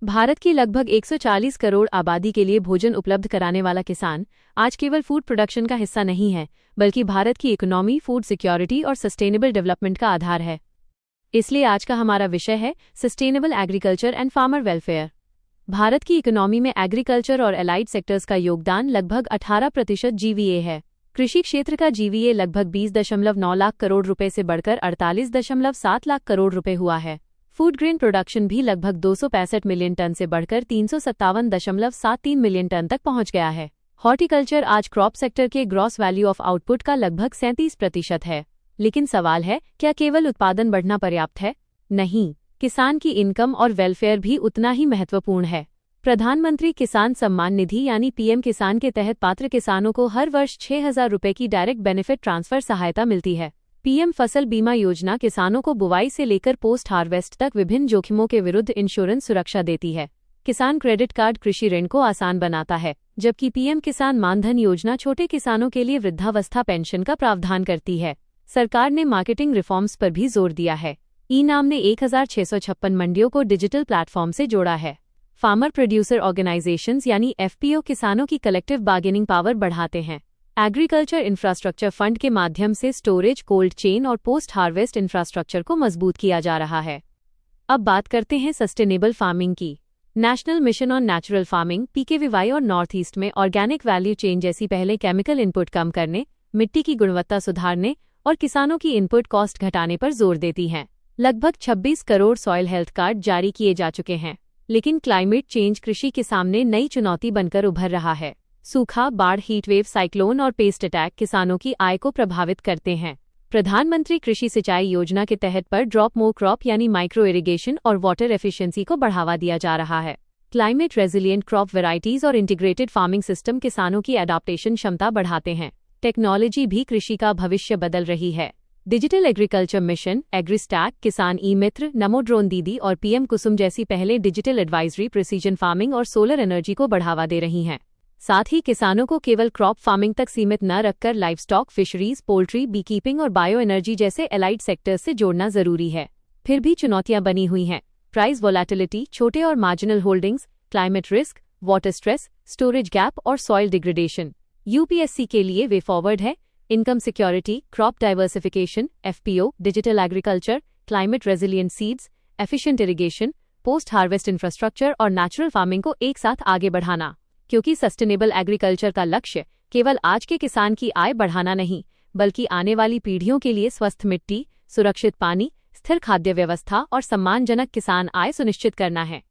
भारत की लगभग 140 करोड़ आबादी के लिए भोजन उपलब्ध कराने वाला किसान आज केवल फूड प्रोडक्शन का हिस्सा नहीं है, बल्कि भारत की इकोनॉमी, फूड सिक्योरिटी और सस्टेनेबल डेवलपमेंट का आधार है। इसलिए आज का हमारा विषय है sustainable agriculture and farmer welfare. Bharat की इकोनॉमी में एग्रीकल्चर और एलाइड सेक्टर्स का योगदान लगभग 18% जीवीए है। कृषि क्षेत्र का जीवीए लगभग 20.9 लाख करोड़ रुपए से बढ़कर 48.7 लाख करोड़ रुपए हुआ है। फूड ग्रेन प्रोडक्शन भी लगभग 265 मिलियन टन से बढ़कर 357.73 मिलियन टन तक पहुंच गया है। हॉर्टिकल्चर आज क्रॉप सेक्टर के ग्रॉस वैल्यू ऑफ आउटपुट का लगभग 37% है। लेकिन सवाल है, क्या केवल उत्पादन बढ़ना पर्याप्त है? नहीं, किसान की इनकम और वेलफेयर भी उतना ही महत्वपूर्ण है। प्रधानमंत्री किसान सम्मान निधि यानी पीएम किसान के तहत पात्र किसानों को हर वर्ष 6,000 रुपए की डायरेक्ट बेनिफिट ट्रांसफर सहायता मिलती है। पीएम फसल बीमा योजना किसानों को बुवाई से लेकर पोस्ट हार्वेस्ट तक विभिन्न जोखिमों के विरुद्ध इंश्योरेंस सुरक्षा देती है। किसान क्रेडिट कार्ड कृषि ऋण को आसान बनाता है, जबकि पीएम किसान मानधन योजना छोटे किसानों के लिए वृद्धावस्था पेंशन का प्रावधान करती है। सरकार ने मार्केटिंग रिफॉर्म्स पर भी जोर दिया है। ई-नाम ने 1656 मंडियों को डिजिटल प्लेटफॉर्म से जोड़ा है। फार्मर प्रोड्यूसर ऑर्गेनाइजेशंस यानी एफपीओ किसानों की कलेक्टिव बार्गेनिंग पावर बढ़ाते हैं। एग्रीकल्चर इंफ्रास्ट्रक्चर फंड के माध्यम से स्टोरेज, कोल्ड चेन और पोस्ट हार्वेस्ट इंफ्रास्ट्रक्चर को मजबूत किया जा रहा है। अब बात करते हैं सस्टेनेबल फार्मिंग की। National mission on natural farming PKVY और नॉर्थ ईस्ट में ऑर्गेनिक वैल्यू चेन जैसी पहले केमिकल इनपुट कम करने, मिट्टी की गुणवत्ता सुधारने और किसानों की इनपुट कॉस्ट घटाने पर जोर देती हैं। लगभग 26 करोड़ सॉइल हेल्थ कार्ड जारी किए जा चुके हैं। लेकिन क्लाइमेट चेंज कृषि के सामने नई चुनौती बनकर उभर रहा है। सूखा, बाढ़, हीटवेव, साइक्लोन और पेस्ट अटैक किसानों की आय को प्रभावित करते हैं। प्रधानमंत्री कृषि सिंचाई योजना के तहत पर ड्रॉप मोर क्रॉप यानी माइक्रो इरिगेशन और वाटर एफिशिएंसी को बढ़ावा दिया जा रहा है। क्लाइमेट रेजिलिएंट क्रॉप वैरायटीज और इंटीग्रेटेड फार्मिंग सिस्टम किसानों की एडाप्टेशन क्षमता बढ़ाते हैं। टेक्नोलॉजी भी कृषि का भविष्य बदल रही है। डिजिटल एग्रीकल्चर मिशन, एग्रीस्टैक, किसान ई मित्र, नमो ड्रोन दीदी और पीएम कुसुम जैसी पहले डिजिटल एडवाइजरी प्रिसीजन फार्मिंग और सोलर एनर्जी को बढ़ावा दे रही हैं। साथ ही किसानों को केवल क्रॉप फार्मिंग तक सीमित न रखकर लाइवस्टॉक, फिशरीज, पोल्ट्री, बीकीपिंग और बायो एनर्जी जैसे एलाइड सेक्टर्स से जोड़ना जरूरी है। फिर भी चुनौतियां बनी हुई हैं। प्राइस वोलेटिलिटी, छोटे और marginal holdings, climate risk, water stress, storage gap और सॉइल डिग्रेडेशन। यूपीएससी के लिए वे फॉरवर्ड है income security, crop diversification, FPO, digital agriculture, climate resilient seeds, efficient irrigation, post harvest infrastructure और नेचुरल फार्मिंग को एक साथ आगे बढ़ाना। क्योंकि सस्टेनेबल एग्रीकल्चर का लक्ष्य केवल आज के किसान की आय बढ़ाना नहीं, बल्कि आने वाली पीढ़ियों के लिए स्वस्थ मिट्टी, सुरक्षित पानी, स्थिर खाद्य व्यवस्था और सम्मानजनक किसान आय सुनिश्चित करना है।